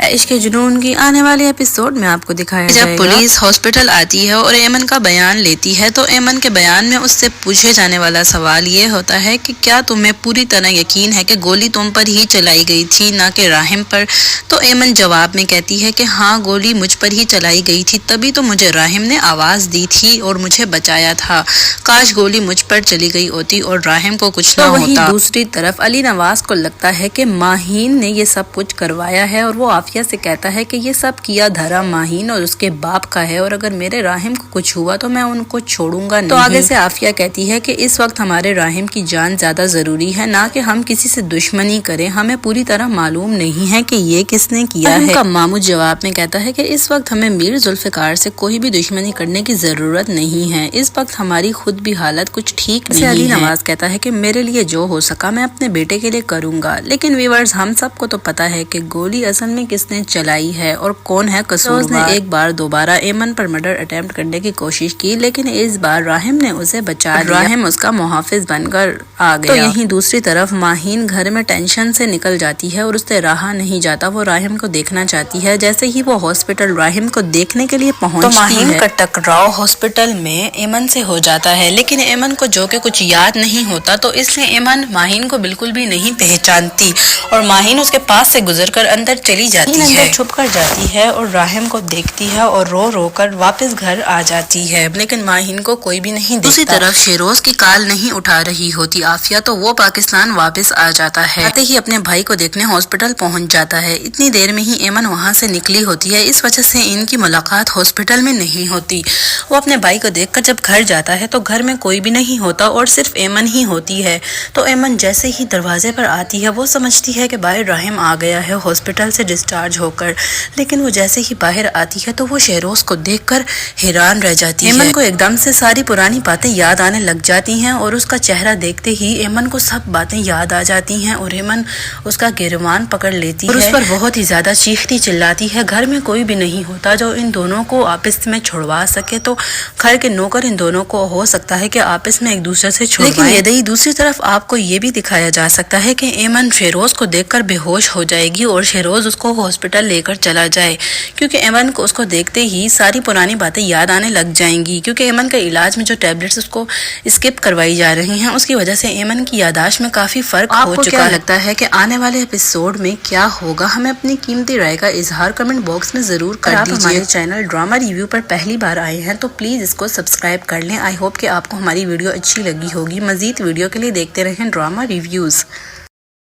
عشق جنون کی آنے والے ایپیسوڈ میں آپ کو دکھایا جائے گا۔ جب پولیس ہاسپٹل آتی ہے اور ایمن کا بیان لیتی ہے تو ایمن کے بیان میں اس سے پوچھے جانے والا سوال یہ ہوتا ہے کہ کیا تمہیں پوری طرح یقین ہے کہ گولی تم پر ہی چلائی گئی تھی نہ کہ راہم پر؟ تو ایمن جواب میں کہتی ہے کہ ہاں، گولی مجھ پر ہی چلائی گئی تھی، تبھی تو مجھے راہم نے آواز دی تھی اور مجھے بچایا تھا۔ کاش گولی مجھ پر چلی گئی ہوتی اور راہم کو کچھ نہ ہوتا۔ وہیں دوسری طرف علی نواز کو لگتا ہے کہ ماہین نے یہ سب کچھ کروایا ہے اور وہ عافیہ سے کہتا ہے کہ یہ سب کیا دھرا ماہین اور اس کے باپ کا ہے، اور اگر میرے راہم کو کچھ ہوا تو میں ان کو چھوڑوں گا نہیں۔ تو آگے سے عافیہ کہتی ہے کہ اس وقت ہمارے راہم کی جان زیادہ ضروری ہے، نہ کہ ہم کسی سے دشمنی کریں، ہمیں پوری طرح معلوم نہیں ہے کہ یہ کس نے کیا ہے۔ ان کا ماموں جواب میں کہتا ہے کہ اس وقت ہمیں میر ذوالفقار سے کوئی بھی دشمنی کرنے کی ضرورت نہیں ہے، اس وقت ہماری خود بھی حالت کچھ ٹھیک نہیں ہے۔ علی نواز کہتا ہے کہ میرے لیے جو ہو سکا میں اپنے بیٹے کے لیے کروں گا، لیکن ویورز ہم سب کو تو پتا ہے کہ گولی اصل میں کس نے چلائی ہے اور کون ہے قصوروار۔ اس نے ایک بار دوبارہ ایمن پر مرڈر اٹیمپٹ کرنے کی کوشش کی، لیکن اس بار راہم نے اسے بچا لیا۔ راہم اس کا محافظ بن کر آ گیا۔ تو یہیں دوسری طرف ماہین گھر میں ٹینشن سے نکل جاتی ہے اور اس سے رہا نہیں جاتا، وہ راہم کو دیکھنا چاہتی ہے۔ جیسے ہی وہ ہاسپٹل راہم کو دیکھنے کے لیے پہنچتی ہے تو ماہین کا ٹکراؤ ہاسپٹل میں ایمن سے ہو جاتا ہے، لیکن ایمن کو جو کہ کچھ یاد نہیں ہوتا، تو اس لیے ایمن ماہین کو بالکل بھی نہیں پہچانتی اور ماہین اس کے پاس سے گزر کر اندر چلی جاتی ہے۔ اندر چھپ کر جاتی ہے اور راہم کو دیکھتی ہے اور رو رو کر واپس گھر آ جاتی ہے، لیکن ماہین کو کوئی بھی نہیں دیکھتا۔ دوسری طرف شیروز کی کال نہیں اٹھا رہی ہوتی عافیہ، تو وہ پاکستان واپس آ جاتا ہے۔ آتے ہی اپنے بھائی کو دیکھنے ہاسپٹل پہنچ جاتا ہے۔ اتنی دیر میں ہی ایمن وہاں سے نکلی ہوتی ہے، اس وجہ سے ان کی ملاقات ہاسپٹل میں نہیں ہوتی۔ وہ اپنے بھائی کو دیکھ کر جب گھر جاتا ہے تو گھر میں کوئی بھی نہیں ہوتا اور صرف ایمن ہی ہوتی ہے۔ تو ایمن جیسے ہی دروازے پر آتی ہے وہ سمجھتی ہے کہ باہر راہم آ گیا ہے ہاسپٹل سے ڈسچارج ہو کر، لیکن وہ جیسے ہی باہر آتی ہے تو وہ شہروز کو دیکھ کر حیران رہ جاتی ہے۔ ایمن کو ایک دم سے ساری پرانی باتیں یاد آنے لگ جاتی ہیں اور اس کا چہرہ دیکھتے ہی ایمن کو سب باتیں یاد آ جاتی ہیں اور ایمن اس کا گریبان پکڑ لیتی ہے اور اس پر بہت ہی زیادہ چیختی چلاتی ہے۔ گھر میں کوئی بھی نہیں ہوتا جو ان دونوں کو آپس میں چھڑوا سکے، تو گھر کے نوکر ان دونوں کو ہو سکتا ہے کہ آپس میں ایک دوسرے سے چھڑوائیں۔ لیکن دوسری طرف آپ کو یہ بھی دکھایا جا سکتا ہے کہ ایمن شہروز کو دیکھ کر بے ہوش ہو جائے گی اور شہروز اس کو ہاسپٹل لے کر چلا جائے، کیونکہ ایمن کو اس کو دیکھتے ہی ساری پرانی باتیں یاد آنے لگ جائیں گی، کیونکہ ایمن کا علاج میں جو ٹیبلٹس اس کو اسکپ کروائی جا رہی ہیں اس کی وجہ سے ایمن کی یادداشت میں کافی فرق ہو چکا ہے۔ آپ کو کیا لگتا ہے کہ آنے والے ایپیسوڈ میں کیا ہوگا؟ ہمیں اپنی قیمتی رائے کا اظہار کمنٹ باکس میں ضرور کر دیجیے۔ آپ ہمارے چینل ڈرامہ ریویو پر پہلی بار آئے ہیں تو پلیز اس کو سبسکرائب کر لیں۔ آئی ہوپ کہ آپ کو ہماری ویڈیو اچھی لگی ہوگی۔ مزید ویڈیو کے لیے دیکھتے رہیں ڈرامہ ریویوز۔